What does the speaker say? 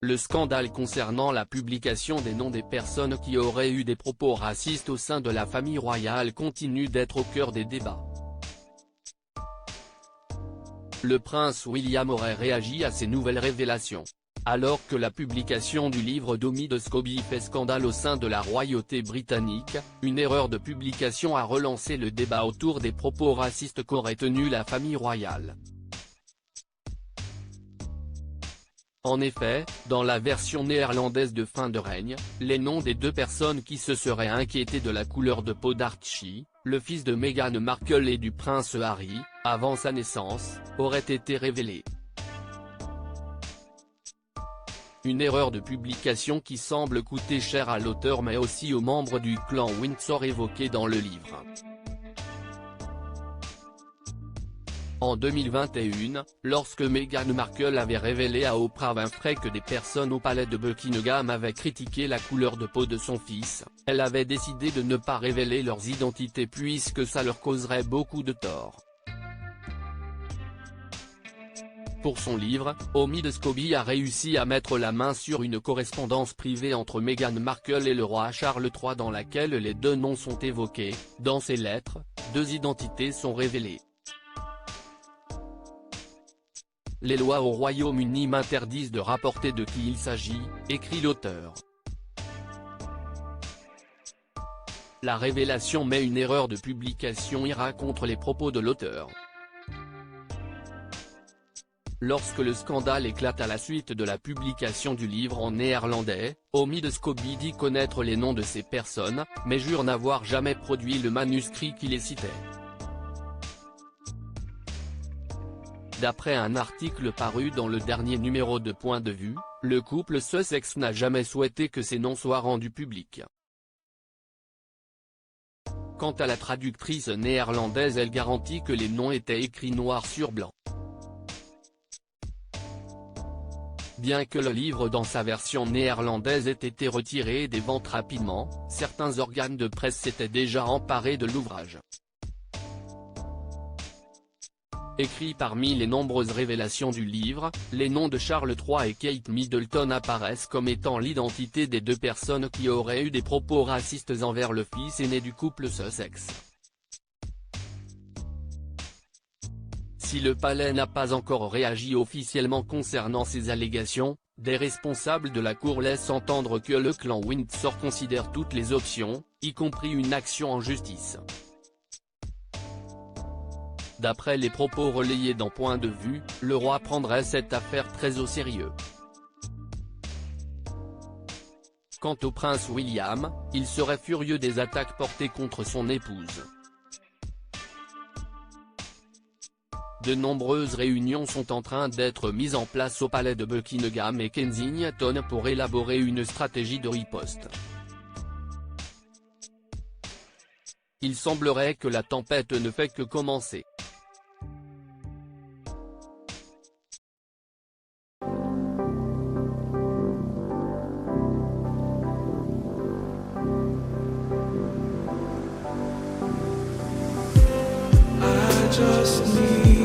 Le scandale concernant la publication des noms des personnes qui auraient eu des propos racistes au sein de la famille royale continue d'être au cœur des débats. Le prince William aurait réagi à ces nouvelles révélations. Alors que la publication du livre d'Omi de Scobie fait scandale au sein de la royauté britannique, une erreur de publication a relancé le débat autour des propos racistes qu'aurait tenus la famille royale. En effet, dans la version néerlandaise de fin de règne, les noms des deux personnes qui se seraient inquiétées de la couleur de peau d'Archie, le fils de Meghan Markle et du prince Harry, avant sa naissance, auraient été révélés. Une erreur de publication qui semble coûter cher à l'auteur mais aussi aux membres du clan Windsor évoqués dans le livre. En 2021, lorsque Meghan Markle avait révélé à Oprah Winfrey que des personnes au palais de Buckingham avaient critiqué la couleur de peau de son fils, elle avait décidé de ne pas révéler leurs identités puisque ça leur causerait beaucoup de tort. Pour son livre, Omi de Scobie a réussi à mettre la main sur une correspondance privée entre Meghan Markle et le roi Charles III dans laquelle les deux noms sont évoqués. Dans ces lettres, deux identités sont révélées. Les lois au Royaume-Uni m'interdisent de rapporter de qui il s'agit, écrit l'auteur. La révélation met une erreur de publication ira contre les propos de l'auteur. Lorsque le scandale éclate à la suite de la publication du livre en néerlandais, Omi de Scobie dit connaître les noms de ces personnes, mais jure n'avoir jamais produit le manuscrit qui les citait. D'après un article paru dans le dernier numéro de Point de vue, le couple Sussex n'a jamais souhaité que ces noms soient rendus publics. Quant à la traductrice néerlandaise, elle garantit que les noms étaient écrits noir sur blanc. Bien que le livre dans sa version néerlandaise ait été retiré des ventes rapidement, certains organes de presse s'étaient déjà emparés de l'ouvrage. Écrit parmi les nombreuses révélations du livre, les noms de Charles III et Kate Middleton apparaissent comme étant l'identité des deux personnes qui auraient eu des propos racistes envers le fils aîné du couple Sussex. Si le palais n'a pas encore réagi officiellement concernant ces allégations, des responsables de la cour laissent entendre que le clan Windsor considère toutes les options, y compris une action en justice. D'après les propos relayés dans Point de vue, le roi prendrait cette affaire très au sérieux. Quant au prince William, il serait furieux des attaques portées contre son épouse. De nombreuses réunions sont en train d'être mises en place au palais de Buckingham et Kensington pour élaborer une stratégie de riposte. Il semblerait que la tempête ne fait que commencer. Just need